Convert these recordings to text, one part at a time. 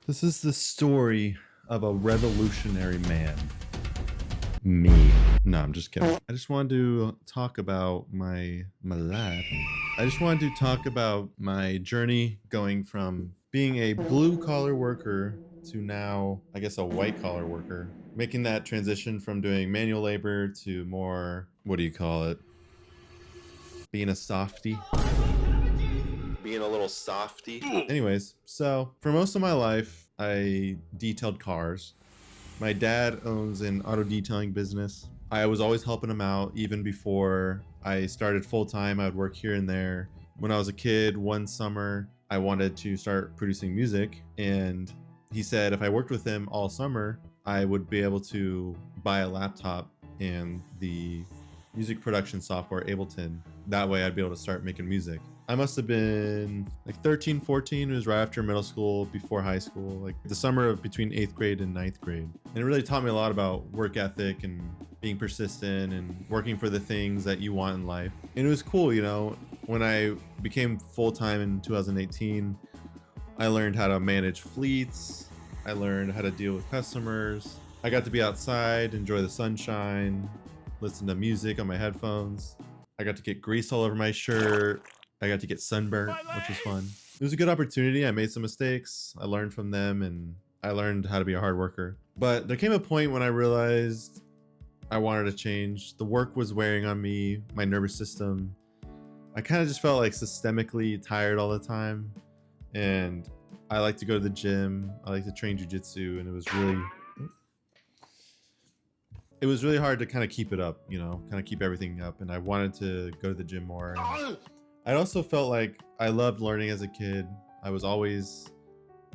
This is the story of a revolutionary man. Me. No, I'm just kidding. I just wanted to talk about my life. I just wanted to talk about my journey going from being a blue collar worker to now, I guess, a white collar worker. Making that transition from doing manual labor to more, what do you call it? Being a softie. Being a little softy. Anyways, so for most of my life, I detailed cars. My dad owns an auto detailing business. I was always helping him out even before I started full time. I would work here and there. When I was a kid, one summer, I wanted to start producing music, and he said if I worked with him all summer, I would be able to buy a laptop and the music production software Ableton. That way I'd be able to start making music. I must have been like 13, 14. It was right after middle school, before high school, like the summer of between 8th grade and 9th grade. And it really taught me a lot about work ethic and being persistent and working for the things that you want in life. And it was cool, you know, when I became full-time in 2018, I learned how to manage fleets. I learned how to deal with customers. I got to be outside, enjoy the sunshine, listen to music on my headphones. I got to get grease all over my shirt. I got to get sunburnt, which was fun. It was a good opportunity. I made some mistakes. I learned from them, and I learned how to be a hard worker. But there came a point when I realized I wanted to change. The work was wearing on me, my nervous system. I kind of just felt like systemically tired all the time. And I like to go to the gym. I like to train jujitsu, and it was really hard to kind of keep it up, you know, kind of keep everything up. And I wanted to go to the gym more. And I also felt like I loved learning as a kid. I was always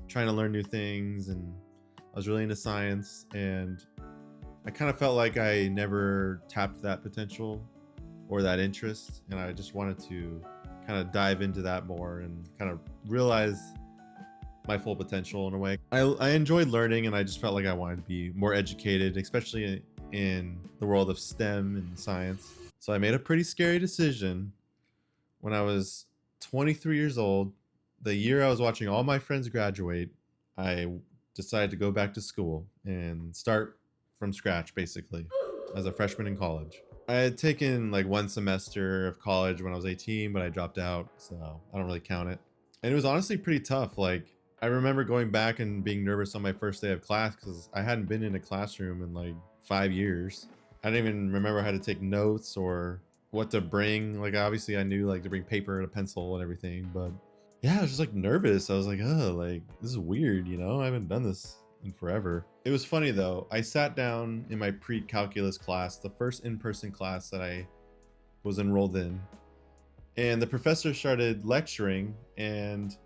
trying to learn new things, and I was really into science, and I kind of felt like I never tapped that potential or that interest, and I just wanted to kind of dive into that more and kind of realize my full potential in a way. I enjoyed learning, and I just felt like I wanted to be more educated, especially in the world of STEM and science. So I made a pretty scary decision when I was 23 years old. The year I was watching all my friends graduate, I decided to go back to school and start from scratch, basically, as a freshman in college. I had taken like one semester of college when I was 18, but I dropped out, so I don't really count it. And it was honestly pretty tough. Like, I remember going back and being nervous on my first day of class because I hadn't been in a classroom in like 5 years. I didn't even remember how to take notes or what to bring. Like, obviously I knew like to bring paper and a pencil and everything, but yeah, I was just like nervous. I was like, oh, like this is weird, you know? I haven't done this in forever. It was funny though. I sat down in my pre-calculus class, the first in-person class that I was enrolled in, and the professor started lecturing, and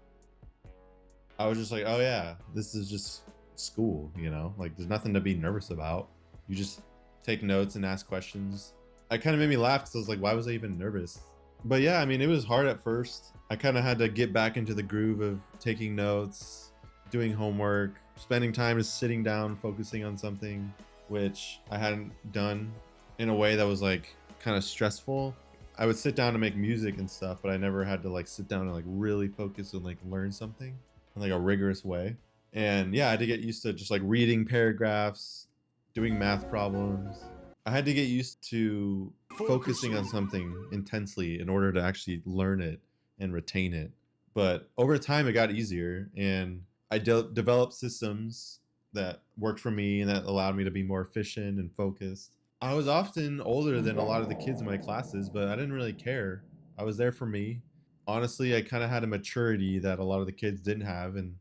I was just like, oh yeah, this is just school, you know? Like, there's nothing to be nervous about. You just take notes and ask questions. It kind of made me laugh because I was like, why was I even nervous? But yeah, I mean, it was hard at first. I kind of had to get back into the groove of taking notes, doing homework, spending time just sitting down, focusing on something, which I hadn't done in a way that was like kind of stressful. I would sit down to make music and stuff, but I never had to like sit down and like really focus and like learn something in like a rigorous way. And yeah, I had to get used to just like reading paragraphs, doing math problems. I had to get used to focusing on something intensely in order to actually learn it and retain it. But over time, it got easier, and I developed systems that worked for me and that allowed me to be more efficient and focused. I was often older than a lot of the kids in my classes, but I didn't really care. I was there for me. Honestly, I kind of had a maturity that a lot of the kids didn't have, and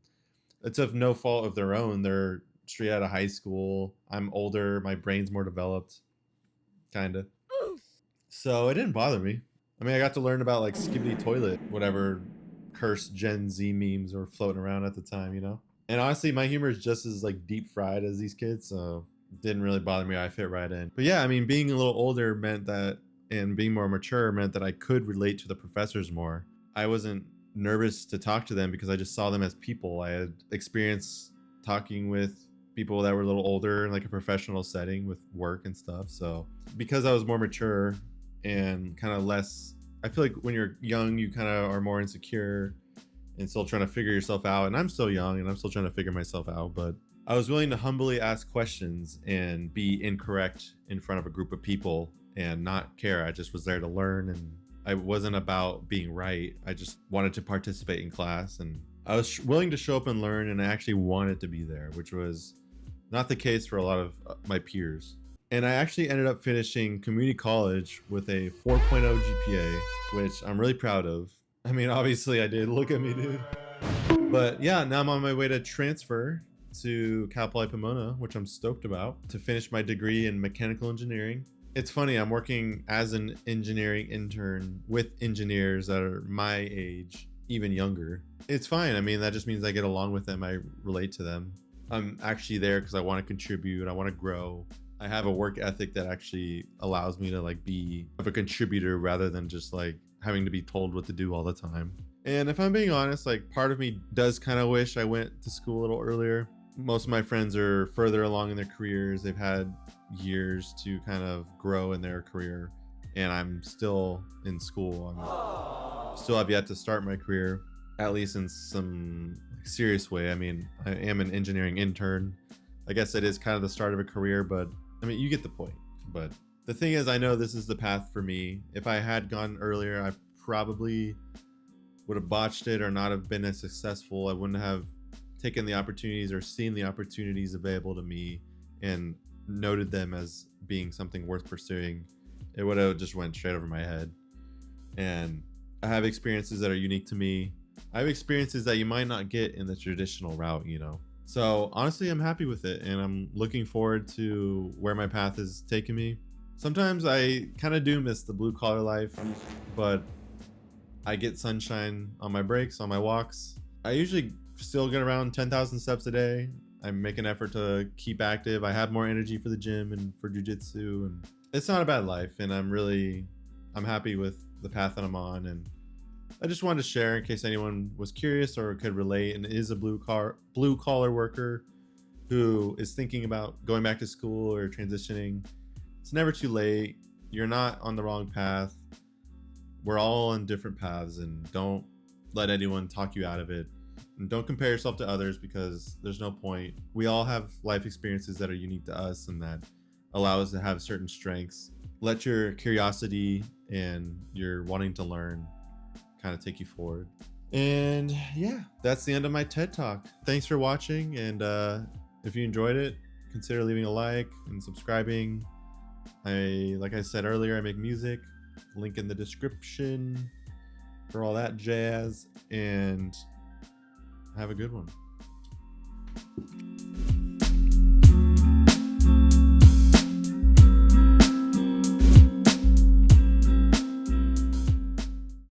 it's of no fault of their own. They're straight out of high school. I'm older, my brain's more developed, kind of. So it didn't bother me. I mean, I got to learn about like Skibbity Toilet, whatever cursed Gen Z memes were floating around at the time, you know? And honestly, my humor is just as like deep fried as these kids, so it didn't really bother me. I fit right in. But yeah, I mean, being a little older meant that, and being more mature meant that I could relate to the professors more. I wasn't nervous to talk to them because I just saw them as people. I had experience talking with people that were a little older in like a professional setting with work and stuff. So because I was more mature and kind of less, I feel like when you're young, you kind of are more insecure and still trying to figure yourself out. And I'm still young and I'm still trying to figure myself out, but I was willing to humbly ask questions and be incorrect in front of a group of people and not care. I just was there to learn, and I wasn't about being right. I just wanted to participate in class, and I was willing to show up and learn, and I actually wanted to be there, which was not the case for a lot of my peers. And I actually ended up finishing community college with a 4.0 GPA, which I'm really proud of. I mean, obviously I did. Look at me, dude. But yeah, now I'm on my way to transfer to Cal Poly Pomona, which I'm stoked about, to finish my degree in mechanical engineering. It's funny, I'm working as an engineering intern with engineers that are my age, even younger. It's fine. I mean, that just means I get along with them. I relate to them. I'm actually there because I want to contribute. I want to grow. I have a work ethic that actually allows me to like be of a contributor rather than just like having to be told what to do all the time. And if I'm being honest, like part of me does kind of wish I went to school a little earlier. Most of my friends are further along in their careers. They've had years to kind of grow in their career, and I'm still in school. I still have yet to start my career, at least in some serious way. I mean, I am an engineering intern. I guess it is kind of the start of a career, but I mean, you get the point. But the thing is, I know this is the path for me. If I had gone earlier, I probably would have botched it or not have been as successful. I wouldn't have taken the opportunities or seen the opportunities available to me and noted them as being something worth pursuing. It would have just went straight over my head. And I have experiences that are unique to me. I have experiences that you might not get in the traditional route, you know. So honestly, I'm happy with it, and I'm looking forward to where my path is taking me. Sometimes I kind of do miss the blue collar life, but I get sunshine on my breaks, on my walks. I usually still get around 10,000 steps a day. I make an effort to keep active. I have more energy for the gym and for jujitsu, and it's not a bad life. And I'm happy with the path that I'm on. And I just wanted to share in case anyone was curious or could relate and is a blue collar worker who is thinking about going back to school or transitioning. It's never too late. You're not on the wrong path. We're all on different paths, and don't let anyone talk you out of it. And don't compare yourself to others because there's no point. We all have life experiences that are unique to us and that allow us to have certain strengths. Let your curiosity and your wanting to learn kind of take you forward. And yeah, that's the end of my TED Talk. Thanks for watching, and if you enjoyed it, consider leaving a like and subscribing. Like I said earlier, I make music. Link in the description for all that jazz, and have a good one.